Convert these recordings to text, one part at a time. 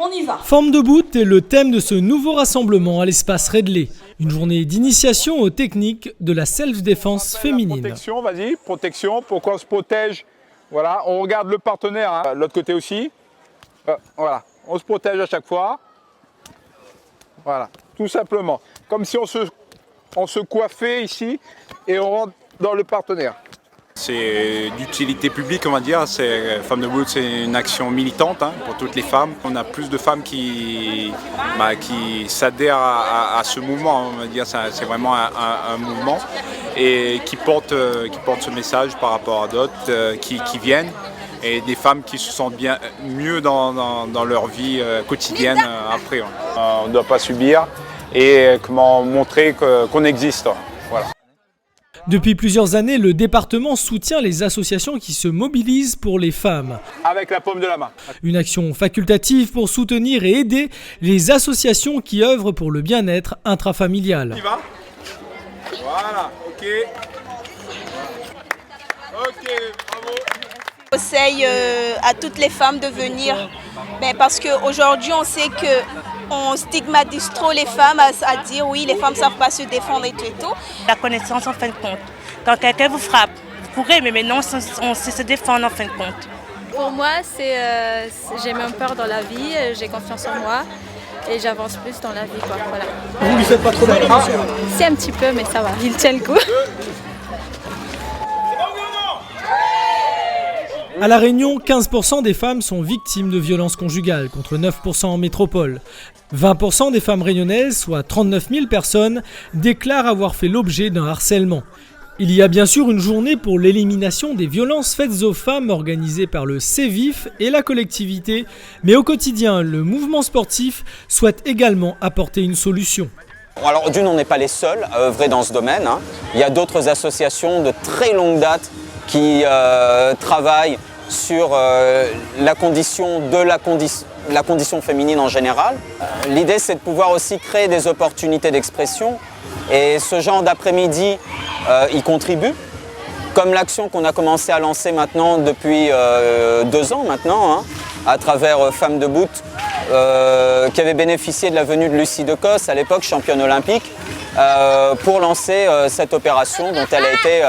On y va. Forme de boot est le thème de ce nouveau rassemblement à l'espace Redley. Une journée d'initiation aux techniques de la self-défense féminine. Protection, vas-y, protection, pourquoi on se protège. Voilà, on regarde le partenaire, hein, l'autre côté aussi. Voilà, on se protège à chaque fois. Voilà, tout simplement. Comme si on se coiffait ici et on rentre dans le partenaire. C'est d'utilité publique, on va dire. Femmes de boot, c'est une action militante pour toutes les femmes. On a plus de femmes qui s'adhèrent à ce mouvement. On va dire, c'est vraiment un mouvement et qui porte ce message par rapport à d'autres qui viennent. Et des femmes qui se sentent mieux dans leur vie quotidienne après. On ne doit pas subir et comment montrer qu'on existe. Voilà. Depuis plusieurs années, le département soutient les associations qui se mobilisent pour les femmes. Avec la paume de la main. Une action facultative pour soutenir et aider les associations qui œuvrent pour le bien-être intrafamilial. On y va ? Voilà, ok. Ok, bravo. Je conseille à toutes les femmes de venir parce qu'aujourd'hui on sait qu'on stigmatise trop les femmes à dire oui, les femmes ne savent pas se défendre et tout. La connaissance en fin de compte. Quand quelqu'un vous frappe, vous pourrez, mais maintenant on sait se défendre en fin de compte. Pour moi, j'ai moins peur dans la vie, j'ai confiance en moi et j'avance plus dans la vie. Voilà. Vous lui faites pas trop mal? C'est un petit peu, mais ça va, il tient le coup. À La Réunion, 15% des femmes sont victimes de violences conjugales, contre 9% en métropole. 20% des femmes réunionnaises, soit 39 000 personnes, déclarent avoir fait l'objet d'un harcèlement. Il y a bien sûr une journée pour l'élimination des violences faites aux femmes organisée par le CEVIF et la collectivité, mais au quotidien, le mouvement sportif souhaite également apporter une solution. Alors on n'est pas les seuls à œuvrer dans ce domaine. Il y a d'autres associations de très longue date qui travaillent sur la condition féminine en général. L'idée, c'est de pouvoir aussi créer des opportunités d'expression et ce genre d'après-midi y contribue. Comme l'action qu'on a commencé à lancer maintenant depuis 2 ans maintenant, à travers Femmes de Boot, qui avait bénéficié de la venue de Lucie Decosse, à l'époque championne olympique, pour lancer cette opération dont elle a été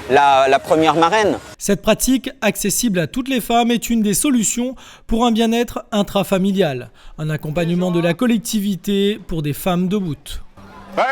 la première marraine. Cette pratique, accessible à toutes les femmes, est une des solutions pour un bien-être intrafamilial. Un accompagnement de la collectivité pour des femmes de boot. Ouais.